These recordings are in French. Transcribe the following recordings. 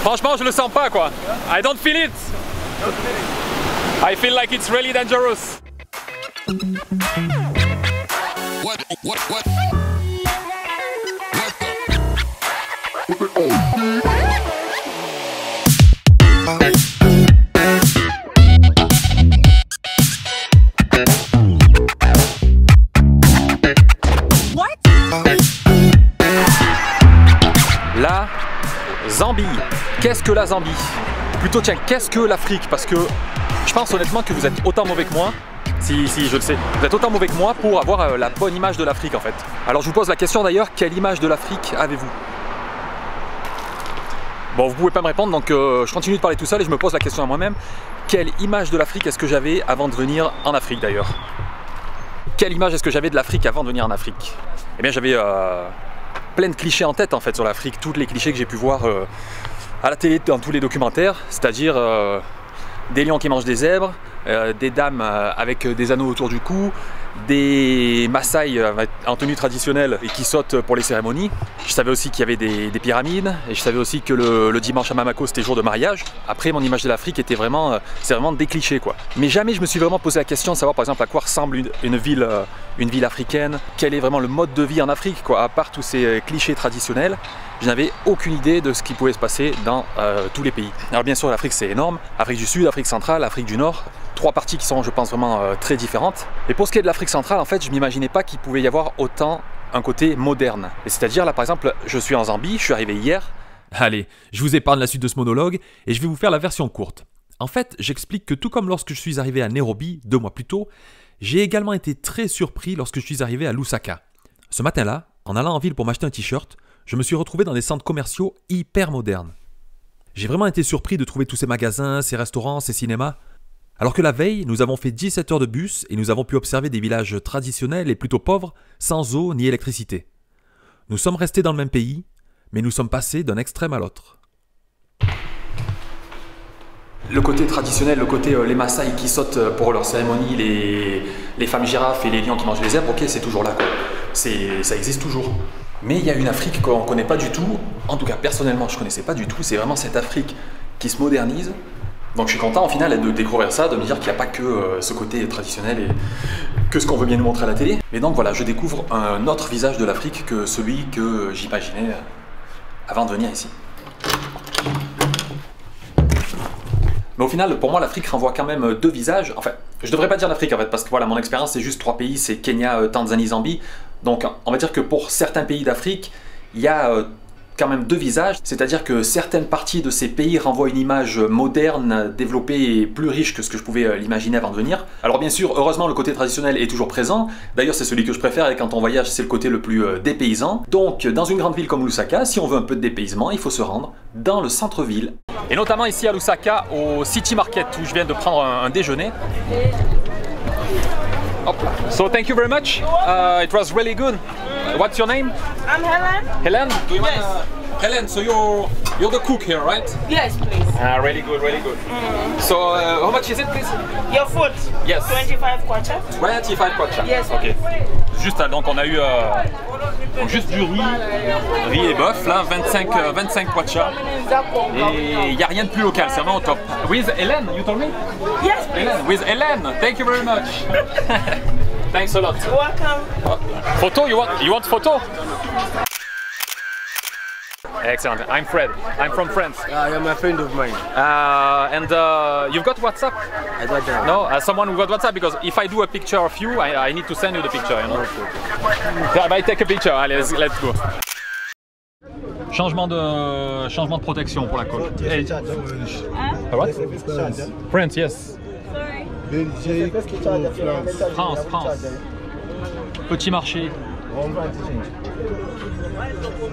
Franchement, je le sens pas quoi. I don't feel it. I feel like it's really dangerous. What? La Zambie. Qu'est-ce que la Zambie? Plutôt tiens, qu'est-ce que l'Afrique? Parce que je pense honnêtement que vous êtes autant mauvais que moi. Si, je le sais. Vous êtes autant mauvais que moi pour avoir la bonne image de l'Afrique en fait. Alors je vous pose la question d'ailleurs, quelle image de l'Afrique avez-vous? Bon, vous pouvez pas me répondre, donc je continue de parler tout seul et je me pose la question à moi-même. Quelle image de l'Afrique est-ce que j'avais avant de venir en Afrique d'ailleurs? Quelle image est-ce que j'avais de l'Afrique avant de venir en Afrique? Eh bien j'avais plein de clichés en tête en fait sur l'Afrique, tous les clichés que j'ai pu voir à la télé dans tous les documentaires, c'est-à-dire des lions qui mangent des zèbres, des dames avec des anneaux autour du cou, des Maasai en tenue traditionnelle et qui sautent pour les cérémonies. Je savais aussi qu'il y avait des pyramides et je savais aussi que le dimanche à Bamako c'était jour de mariage. Après mon image de l'Afrique était vraiment, c'est vraiment des clichés quoi. Mais jamais je me suis vraiment posé la question de savoir par exemple à quoi ressemble une ville africaine, quel est vraiment le mode de vie en Afrique quoi, à part tous ces clichés traditionnels. Je n'avais aucune idée de ce qui pouvait se passer dans tous les pays. Alors bien sûr l'Afrique c'est énorme, Afrique du Sud, Afrique centrale, Afrique du Nord, trois parties qui sont je pense vraiment très différentes. Et pour ce qui est de l'Afrique centrale en fait je m'imaginais pas qu'il pouvait y avoir autant un côté moderne. Et c'est-à-dire là par exemple je suis en Zambie, je suis arrivé hier. Allez, je vous épargne la suite de ce monologue et je vais vous faire la version courte. En fait j'explique que tout comme lorsque je suis arrivé à Nairobi 2 mois plus tôt, j'ai également été très surpris lorsque je suis arrivé à Lusaka. Ce matin-là, en allant en ville pour m'acheter un t-shirt, je me suis retrouvé dans des centres commerciaux hyper modernes. J'ai vraiment été surpris de trouver tous ces magasins, ces restaurants, ces cinémas. Alors que la veille, nous avons fait 17 heures de bus et nous avons pu observer des villages traditionnels et plutôt pauvres, sans eau ni électricité. Nous sommes restés dans le même pays, mais nous sommes passés d'un extrême à l'autre. Le côté traditionnel, le côté les Maasai qui sautent pour leur cérémonie, les femmes girafes et les lions qui mangent les herbes, ok c'est toujours là quoi. Ça existe toujours. Mais il y a une Afrique qu'on ne connaît pas du tout, en tout cas personnellement je ne connaissais pas du tout, c'est vraiment cette Afrique qui se modernise. Donc je suis content au final de découvrir ça, de me dire qu'il n'y a pas que ce côté traditionnel et que ce qu'on veut bien nous montrer à la télé. Et donc voilà, je découvre un autre visage de l'Afrique que celui que j'imaginais avant de venir ici. Mais au final, pour moi, l'Afrique renvoie quand même 2 visages. Enfin, je devrais pas dire l'Afrique en fait, parce que voilà, mon expérience c'est juste 3 pays, c'est Kenya, Tanzanie, Zambie. Donc on va dire que pour certains pays d'Afrique, il y a quand même 2 visages, c'est-à-dire que certaines parties de ces pays renvoient une image moderne, développée et plus riche que ce que je pouvais l'imaginer avant de venir. Alors bien sûr, heureusement, le côté traditionnel est toujours présent. D'ailleurs, c'est celui que je préfère et quand on voyage, c'est le côté le plus dépaysant. Donc, dans une grande ville comme Lusaka, si on veut un peu de dépaysement, il faut se rendre dans le centre-ville. Et notamment ici à Lusaka, au City Market, où je viens de prendre un déjeuner. Oh. So thank you very much. It was really good. What's your name? I'm Helen. Helen? Do you Yes. Helen, so you're the cook here, right? Yes, please. Really good, really good. So how much is it, please? Your food? Yes. 25 kwacha. 25 kwacha. Yes. Ok. Juste donc on a eu donc juste du riz et bœuf là, 25 kwacha. Et il n'y a rien de plus local, c'est vraiment au top. With Helen, you told me? Yes, please. Helen, with Helen. Thank you very much. Thanks a lot. You're welcome. Photo? You want photo? Excellent. I'm Fred. I'm from France. You're my friend of mine. And you've got WhatsApp? I got that. No, someone who got WhatsApp, because if I do a picture of you, I need to send you the picture, you know. Okay. I take a picture. Allez, let's go. Changement de protection pour la côte. Hey. What? France, yes. France. Petit marché.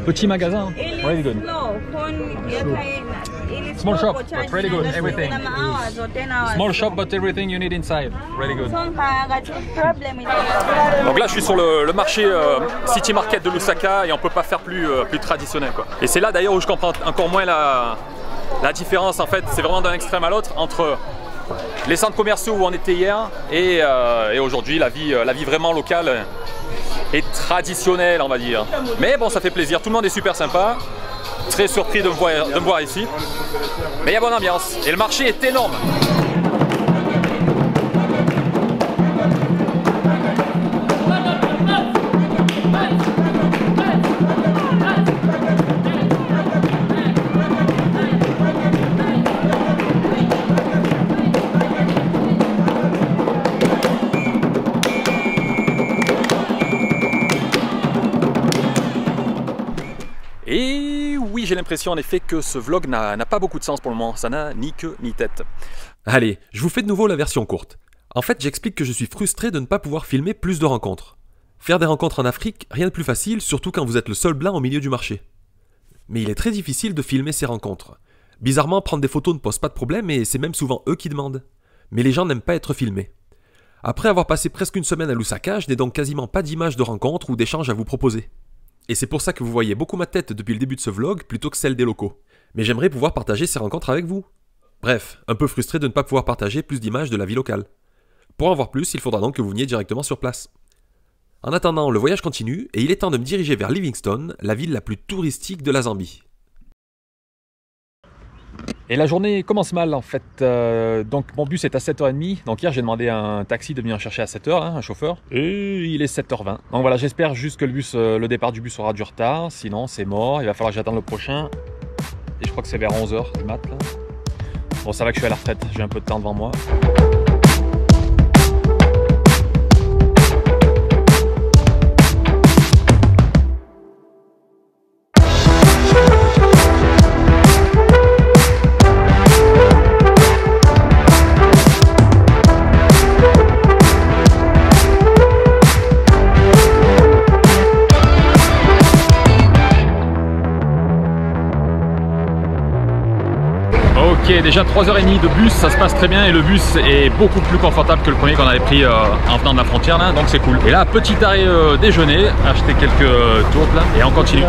Petit magasin. Really good. Small shop, but really good. Everything. Small shop, but everything you need inside. Really good. Donc là, je suis sur le marché City Market de Lusaka et on peut pas faire plus traditionnel quoi. Et c'est là d'ailleurs où je comprends encore moins la différence en fait. C'est vraiment d'un extrême à l'autre entre les centres commerciaux où on était hier et aujourd'hui la vie vraiment locale et traditionnelle on va dire. Mais bon, ça fait plaisir, tout le monde est super sympa. Très surpris de me voir ici. Mais il y a bonne ambiance. Et le marché est énorme. Et oui, j'ai l'impression en effet que ce vlog n'a pas beaucoup de sens pour le moment, ça n'a ni queue ni tête. Allez, je vous fais de nouveau la version courte. En fait, j'explique que je suis frustré de ne pas pouvoir filmer plus de rencontres. Faire des rencontres en Afrique, rien de plus facile, surtout quand vous êtes le seul blanc au milieu du marché. Mais il est très difficile de filmer ces rencontres. Bizarrement, prendre des photos ne pose pas de problème et c'est même souvent eux qui demandent. Mais les gens n'aiment pas être filmés. Après avoir passé presque une semaine à Lusaka, je n'ai donc quasiment pas d'images de rencontres ou d'échanges à vous proposer. Et c'est pour ça que vous voyez beaucoup ma tête depuis le début de ce vlog plutôt que celle des locaux. Mais j'aimerais pouvoir partager ces rencontres avec vous. Bref, un peu frustré de ne pas pouvoir partager plus d'images de la vie locale. Pour en voir plus, il faudra donc que vous veniez directement sur place. En attendant, le voyage continue et il est temps de me diriger vers Livingstone, la ville la plus touristique de la Zambie. Et la journée commence mal en fait, donc mon bus est à 7h30, donc hier j'ai demandé à un taxi de venir me chercher à 7h, un chauffeur, et il est 7h20. Donc voilà, j'espère juste que le départ du bus aura du retard, sinon c'est mort, il va falloir que j'attende le prochain, et je crois que c'est vers 11h du mat là. Bon, ça va que je suis à la retraite, j'ai un peu de temps devant moi. Ok, déjà 3h30 de bus, ça se passe très bien et le bus est beaucoup plus confortable que le premier qu'on avait pris en venant de la frontière là, donc c'est cool. Et là, petit arrêt déjeuner, acheter quelques tourtes là et on continue.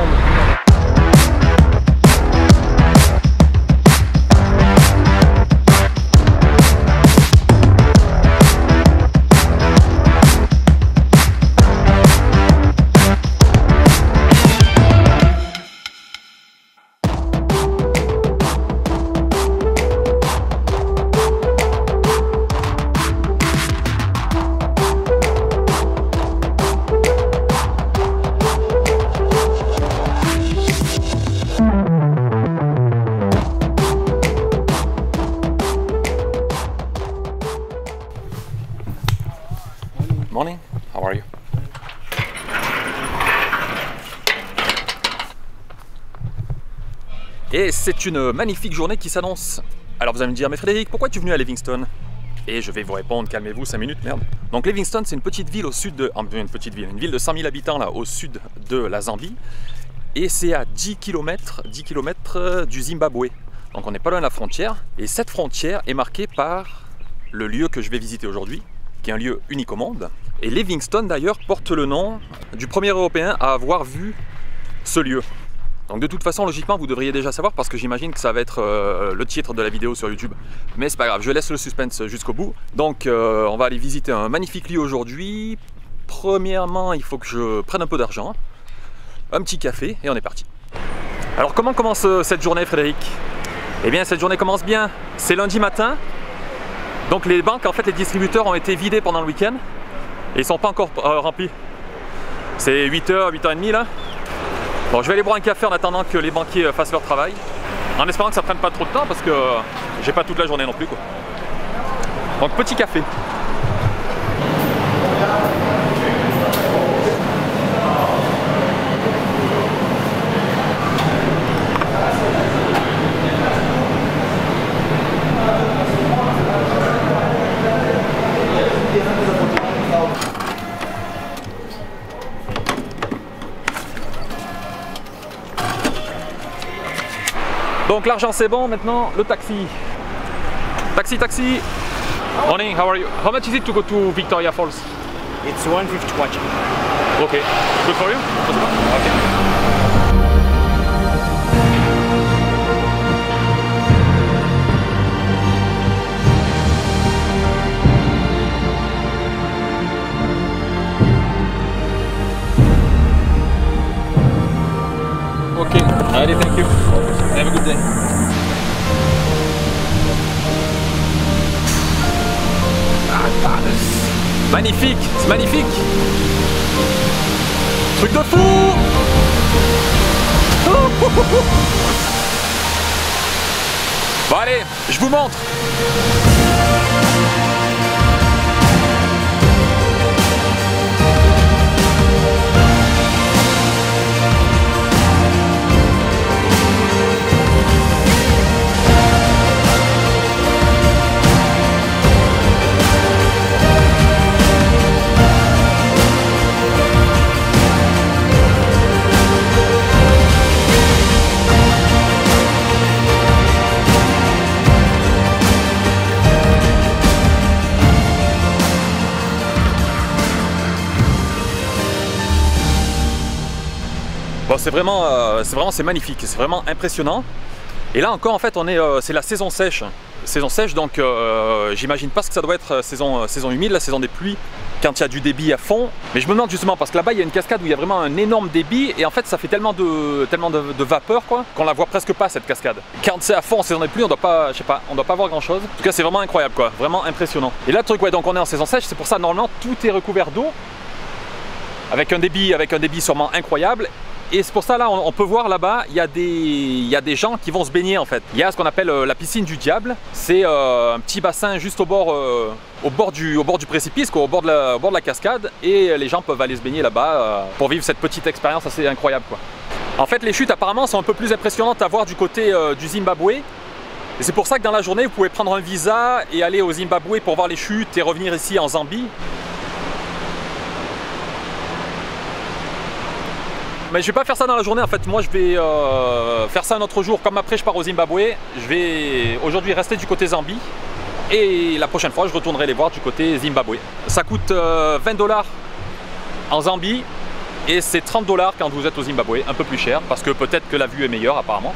Morning, how are you? Et c'est une magnifique journée qui s'annonce. Alors vous allez me dire, mais Frédéric, pourquoi es-tu venu à Livingstone? Et je vais vous répondre, calmez-vous 5 minutes, merde. Donc Livingstone, c'est une petite ville au sud de... une ville de 100 000 habitants là, au sud de la Zambie. Et c'est à 10 km du Zimbabwe. Donc on n'est pas loin de la frontière. Et cette frontière est marquée par le lieu que je vais visiter aujourd'hui, qui est un lieu unique au monde. Et Livingstone d'ailleurs porte le nom du premier Européen à avoir vu ce lieu. Donc de toute façon, logiquement, vous devriez déjà savoir parce que j'imagine que ça va être le titre de la vidéo sur YouTube. Mais c'est pas grave, je laisse le suspense jusqu'au bout. Donc on va aller visiter un magnifique lieu aujourd'hui. Premièrement, il faut que je prenne un peu d'argent, un petit café et on est parti. Alors comment commence cette journée, Frédéric? Eh bien cette journée commence bien. C'est lundi matin. Donc les banques, en fait les distributeurs ont été vidés pendant le week-end. Et ils sont pas encore remplis. C'est 8h, 8h30 là. Bon, je vais aller boire un café en attendant que les banquiers fassent leur travail. En espérant que ça prenne pas trop de temps parce que j'ai pas toute la journée non plus quoi. Donc petit café. Donc l'argent c'est bon, maintenant le taxi. Taxi. Morning, how are you? How much is it to go to Victoria Falls? It's 150 kwacha. Okay. Good for you? Okay. Ok, Allez, thank you. Have a good day. Magnifique, c'est magnifique. Truc de fou. Bon allez, je vous montre. Bon, c'est magnifique, c'est vraiment impressionnant. Et là encore en fait c'est la saison sèche. Saison sèche, donc j'imagine pas ce que ça doit être saison humide, la saison des pluies, quand il y a du débit à fond. Mais je me demande justement, parce que là-bas il y a une cascade où il y a vraiment un énorme débit et en fait ça fait tellement de vapeur quoi, qu'on la voit presque pas cette cascade. Quand c'est à fond en saison des pluies, on doit pas, je sais pas, on doit pas voir grand chose. En tout cas c'est vraiment incroyable quoi, vraiment impressionnant. Et là le truc, ouais, donc on est en saison sèche, c'est pour ça normalement tout est recouvert d'eau, avec un débit sûrement incroyable. Et c'est pour ça là on peut voir là-bas il y a des gens qui vont se baigner en fait. Il y a ce qu'on appelle la piscine du diable. C'est un petit bassin juste au bord du précipice quoi, au bord de la cascade, et les gens peuvent aller se baigner là-bas pour vivre cette petite expérience assez incroyable quoi. En fait les chutes apparemment sont un peu plus impressionnantes à voir du côté du Zimbabwe. Et c'est pour ça que dans la journée vous pouvez prendre un visa et aller au Zimbabwe pour voir les chutes et revenir ici en Zambie. Mais je vais pas faire ça dans la journée en fait, moi je vais faire ça un autre jour. Comme après je pars au Zimbabwe, je vais aujourd'hui rester du côté Zambie et la prochaine fois je retournerai les voir du côté Zimbabwe. Ça coûte 20 $ en Zambie et c'est 30 $ quand vous êtes au Zimbabwe, un peu plus cher parce que peut-être que la vue est meilleure apparemment.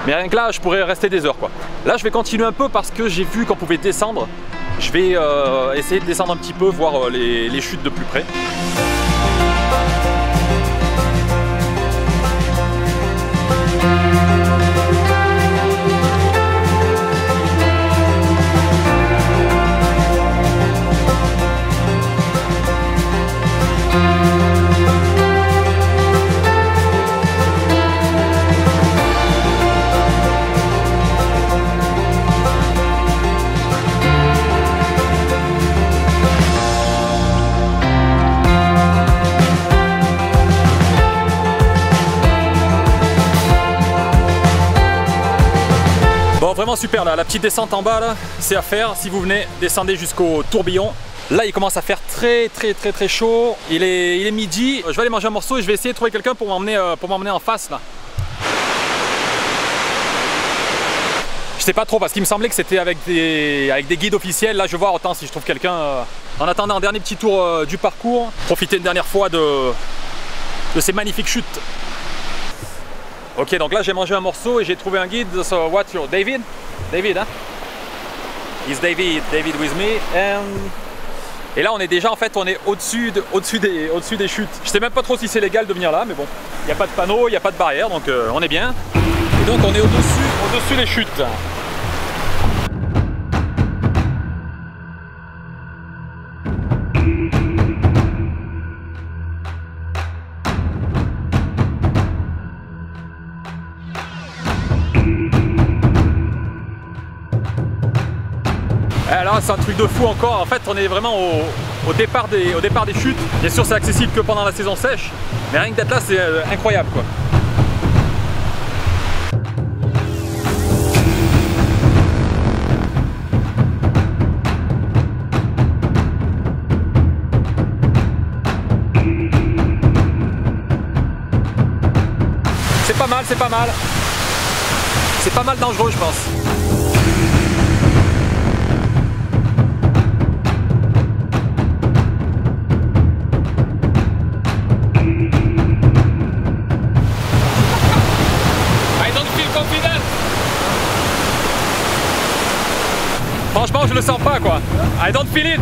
Mais rien que là je pourrais rester des heures quoi. Là je vais continuer un peu parce que j'ai vu qu'on pouvait descendre. Je vais essayer de descendre un petit peu, voir les chutes de plus près. Bon, vraiment super là, la petite descente en bas là, c'est à faire. Si vous venez, descendez jusqu'au tourbillon. Là il commence à faire très chaud. Il est midi, je vais aller manger un morceau et je vais essayer de trouver quelqu'un pour m'emmener en face là. Je sais pas trop parce qu'il me semblait que c'était avec des guides officiels. Là je vais voir autant si je trouve quelqu'un. En attendant un dernier petit tour du parcours, profiter une dernière fois de ces magnifiques chutes. Ok, donc là j'ai mangé un morceau et j'ai trouvé un guide. So what's your David? David, hein? Is David with me? Et là on est déjà en fait au-dessus des chutes. Je sais même pas trop si c'est légal de venir là, mais bon, il n'y a pas de panneau, il n'y a pas de barrière, donc on est bien. Et donc on est au-dessus des chutes. Alors c'est un truc de fou encore, en fait on est vraiment au départ des chutes. Bien sûr c'est accessible que pendant la saison sèche, mais rien que d'être là c'est incroyable quoi. C'est pas mal, c'est pas mal. C'est pas mal dangereux je pense. Franchement, je le sens pas quoi. I don't feel it.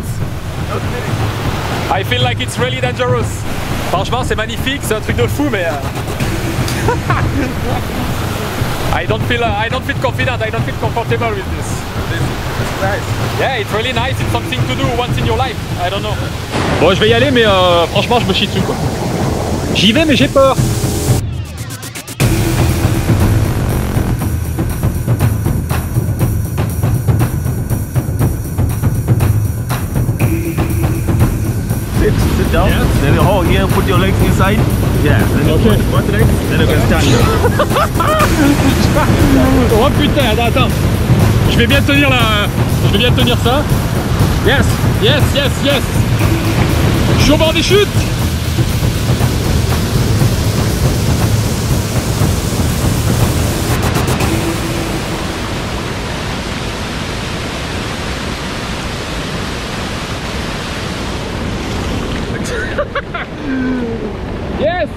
I feel like it's really dangerous. Franchement, c'est magnifique, c'est un truc de fou, mais I don't feel confident. I don't feel comfortable with this. It's nice. Yeah, it's really nice. It's something to do once in your life. I don't know. Bon, je vais y aller, mais franchement, je me chie dessus, quoi. J'y vais, mais j'ai peur. Sit down. Yes. Then you hold here, put your legs inside. Yeah. Then you put the legs. Then you can stand here. Oh putain, attends. Je vais bien tenir ça. Yes, yes, yes, yes. Je suis au bord des chutes. Yes.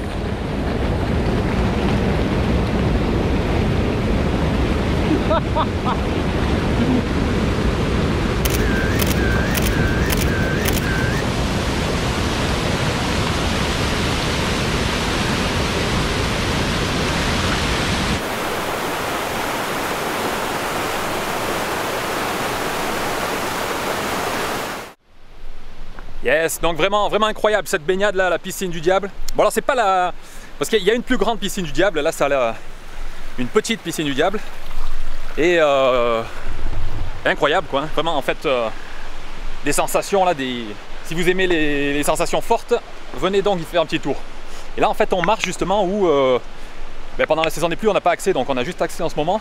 Yes, donc vraiment incroyable cette baignade là, la piscine du diable. Bon alors c'est pas la... Parce qu'il y a une plus grande piscine du diable, là ça a une petite piscine du diable. Et incroyable quoi, hein. Vraiment en fait des sensations là, si vous aimez les sensations fortes, venez donc y faire un petit tour. Et là en fait on marche justement où pendant la saison des pluies on n'a pas accès, donc on a juste accès en ce moment.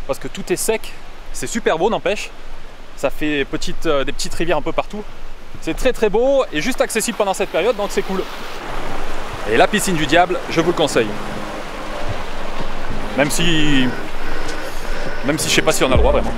Parce que tout est sec, c'est super beau n'empêche. Ça fait des petites rivières un peu partout. C'est très beau et juste accessible pendant cette période, donc c'est cool. Et la piscine du diable, je vous le conseille. Même si je sais pas si on a le droit vraiment.